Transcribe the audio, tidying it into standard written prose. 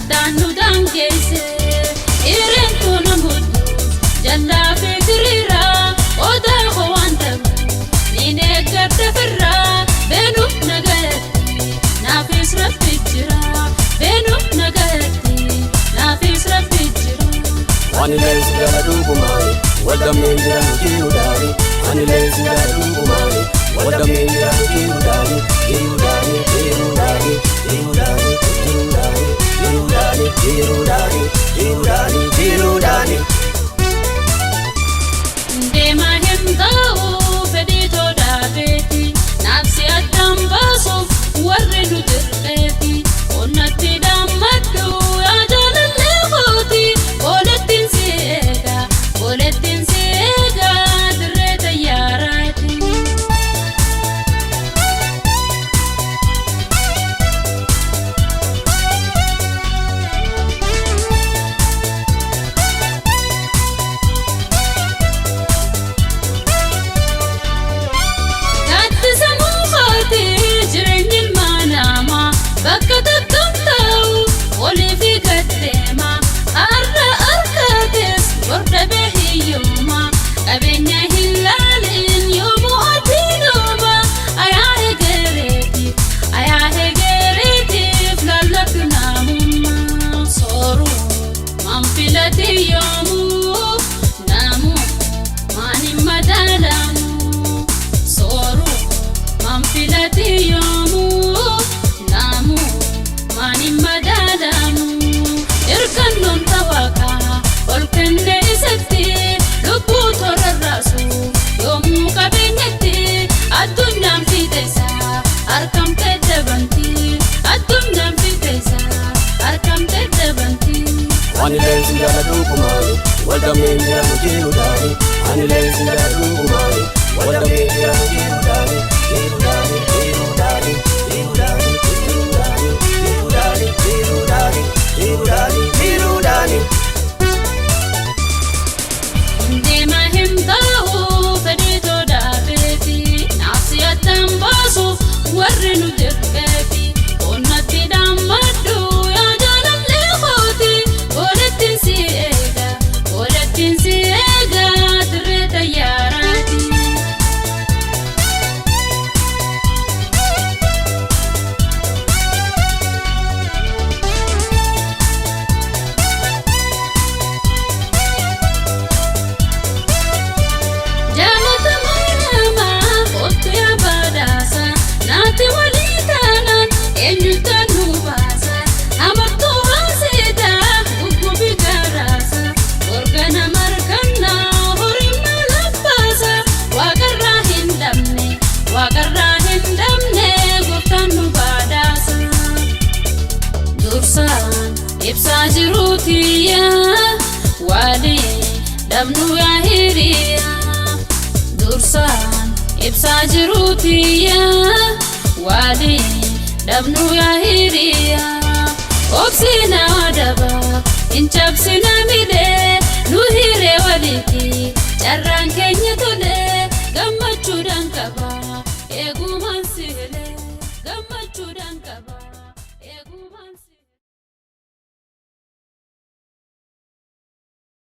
Addaannu daangeesse irreen kun muddu jallaa fikiriira odaa koo waan ta'u niin eeggadha firraa beenuuf nagayatti naafis rabbi jira beenuuf nagayatti naafis rabbi jira. Ani lees gara dhugumaani wadameen jira kiruudhaani ani lees gara dhugumaani wadameen jira kiruudhaani kiruudhaani kiruudhaani kiruudhaani kiruudhaani kiruudhaani kiruudhaani kiruudhaani. Deema hin ta'u fedhii todaabeeti naafsi addaan baasuuf warri nu dirqeeti onnatti dammaddu yaa jaalallee kooti oolettiin si eega oolettiin si eega dirree xayyaaraati. Bakka tokkoon ta'u waliif gaddeema har'a harkates hordofee hiyyummaa qabeenya hin laalin yoomuu adii dhooba ayaa hegereetiif lallabdu naamummaa sooruu maan filati yoomuu naamuu maan hin madaalamu sooruu maan filati yoomuu Mani madalamu irkannoon tawaqaa ol kenne isatti lubbuu torarraasu yoomuu qabeenyatti addunyaan fiiteessaa harkamtee dabanti addunyaan fiiteessaa harkamtee dabanti. Ani lees gara dhugumaani wadameen jira kiruudhaani ani lees gara dhugumaani wadameen jira kiruudhaani kiruudhaani kiruudhaani kiruudhaani. Kiruudhaani kiruudhaani kiruudhaani. Deema hin ta'u fedhii todaabeeti naafsi addaan baasuuf warri nu dirqeeti onnatti dammaddu yaa jaalallee kooti oolettiin si eega oolettiin si eega dirree xayyaaraati. Naati walii taanaan eenyuutaan nu baasa amartuu haasita guggubi garaasa organa margannaa horiima labbaasa waaqarraa hin dhabne gooftaan nu baadhaasa. Dursaan ibsaa jiruutiyyaa waliin dhabnu yaa hiriyaa dursaan ibsaa jiruutiyyaa waliin dhabnu yaa hiriyaa obsi na daba hin cabsi